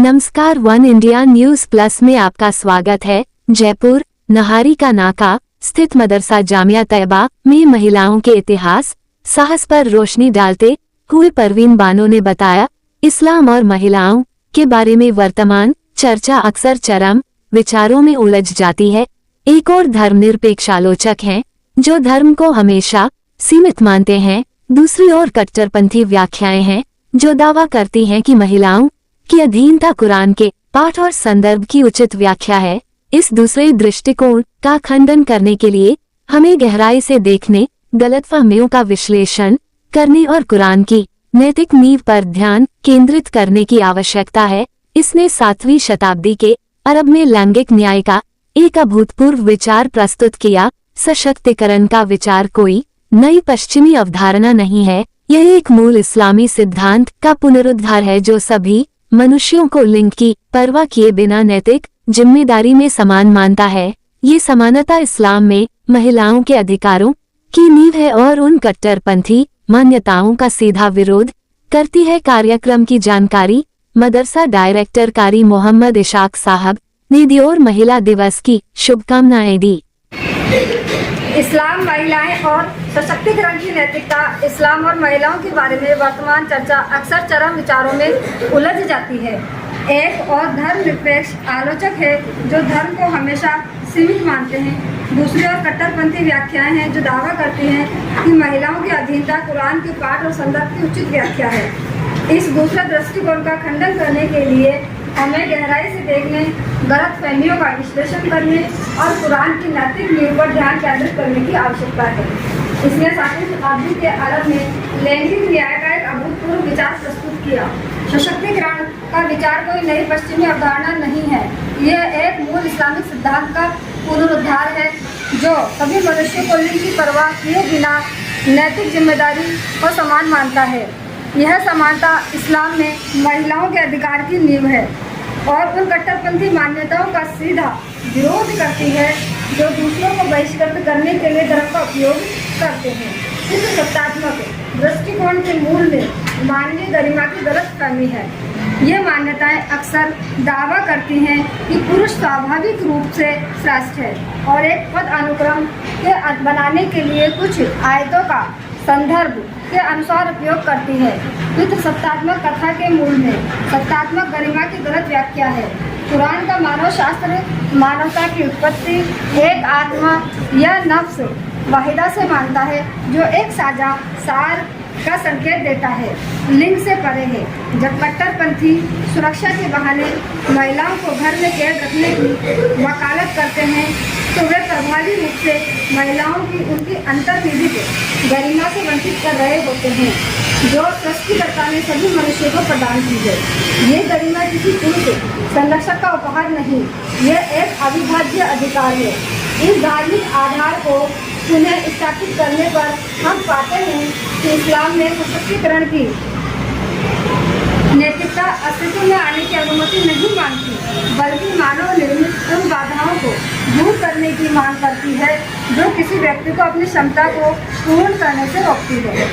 नमस्कार, one India news plus में आपका स्वागत है। जयपुर नहारी का नाका स्थित मदरसा जामिया तैयबा में महिलाओं के इतिहास साहस पर रोशनी डालते हुए परवीन बानो ने बताया, इस्लाम और महिलाओं के बारे में वर्तमान चर्चा अक्सर चरम विचारों में उलझ जाती है। एक और धर्मनिरपेक्ष आलोचक हैं जो धर्म को हमेशा सीमित मानते हैं, दूसरी ओर कट्टरपंथी व्याख्याएं हैं जो दावा करती हैं कि महिलाओं की अधीनता कुरान के पाठ और संदर्भ की उचित व्याख्या है। इस दूसरे दृष्टिकोण का खंडन करने के लिए हमें गहराई से देखने, गलतफहमियों का विश्लेषण करने और कुरान की नैतिक नींव पर ध्यान केंद्रित करने की आवश्यकता है। इसने 7वीं शताब्दी के अरब में लैंगिक न्याय का एक अभूतपूर्व विचार प्रस्तुत किया। सशक्तिकरण का विचार कोई नई पश्चिमी अवधारणा नहीं है, यह एक मूल इस्लामी सिद्धांत का पुनरुद्धार है जो सभी मनुष्यों को लिंग की परवाह किए बिना नैतिक जिम्मेदारी में समान मानता है। ये समानता इस्लाम में महिलाओं के अधिकारों की नींव है और उन कट्टरपंथी मान्यताओं का सीधा विरोध करती है। कार्यक्रम की जानकारी मदरसा डायरेक्टर कारी मोहम्मद इशाक साहब ने दी और महिला दिवस की शुभकामनाएं दी। इस्लाम, महिलाएं और सशक्तिकरण की नैतिकता। इस्लाम और महिलाओं के बारे में वर्तमान चर्चा अक्सर चरम विचारों में उलझ जाती है। एक और धर्मनिरपेक्ष आलोचक है जो धर्म को हमेशा सीमित मानते हैं, दूसरी ओर कट्टरपंथी व्याख्याएं हैं जो दावा करती हैं कि महिलाओं की अधीनता कुरान के पाठ और संदर्भ की उचित व्याख्या है। इस दूसरे दृष्टिकोण का खंडन करने के लिए हमें गहराई से देखने, गलतफहमियों का विश्लेषण करने और कुरान की नैतिक नींव पर ध्यान केंद्रित करने की आवश्यकता है। इसने 7वीं शताब्दी के अरब में लैंगिक न्याय का एक अभूतपूर्व विचार प्रस्तुत किया। सशक्तिकरण का विचार कोई नई पश्चिमी अवधारणा नहीं है, यह एक मूल इस्लामिक सिद्धांत का पुनरुद्धार है जो सभी मनुष्यों को लिंग की परवाह किए बिना नैतिक जिम्मेदारी को समान मानता है। यह समानता इस्लाम में महिलाओं के अधिकार की नींव है और उन कट्टरपंथी मान्यताओं का सीधा विरोध करती है जो दूसरों को बहिष्कृत करने के लिए धर्म का उपयोग करते हैं। इस सत्तात्मक दृष्टिकोण के मूल में मानवीय गरिमा की गलतफहमी है। ये मान्यताएं अक्सर दावा करती हैं कि पुरुष स्वाभाविक रूप से श्रेष्ठ है और एक पद अनुक्रम के बनाने के लिए कुछ आयतों का संदर्भ के अनुसार उपयोग करती है। पितृसत्तात्मक कथा के मूल में सत्तात्मक गरिमा की गलत व्याख्या है। कुरान का मानव शास्त्र मानवता की उत्पत्ति एक आत्मा या नफ्स वाहिदा से मानता है जो एक साझा सार का संकेत देता है, लिंग से परे है। जब कट्टरपंथी सुरक्षा के बहाने महिलाओं को घर में कैद रखने की वकालत करते हैं तो वे प्रभावी रूप से महिलाओं की उनकी अंतर्निहित गरिमा से वंचित कर रहे होते हैं जो सृष्टिकर्ता ने सभी मनुष्यों को प्रदान की है। ये गरिमा किसी पुरुष संरक्षक का उपहार नहीं, यह एक अविभाज्य अधिकार है। इस धार्मिक आधार को पुनः स्थापित करने पर हम पाते हैं कि इस्लाम में सशक्तिकरण की नैतिकता अस्तित्व में आने की अनुमति नहीं मानती, बल्कि मानव निर्मित उन बाधाओं को दूर करने की मांग करती है जो किसी व्यक्ति को अपनी क्षमता को पूर्ण करने से रोकती है।